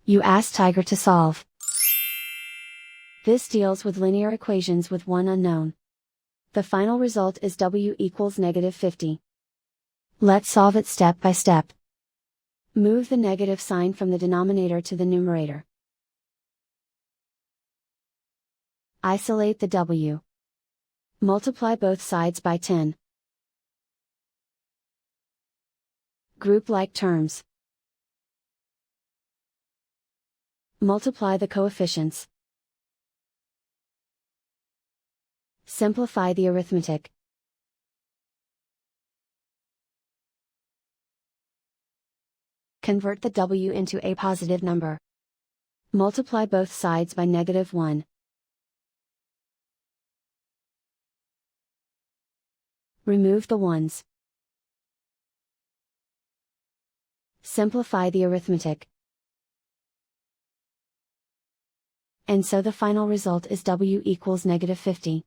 You ask Tiger to solve. This deals with linear equations with one unknown. The final result is w equals -50. Let's solve it step by step. Move the negative sign from the denominator to the numerator. Isolate the w. Multiply both sides by 10. Group like terms. Multiply the coefficients. Simplify the arithmetic. Convert the w into a positive number. Multiply both sides by -1. Remove the ones. Simplify the arithmetic. And so the final result is w equals -50.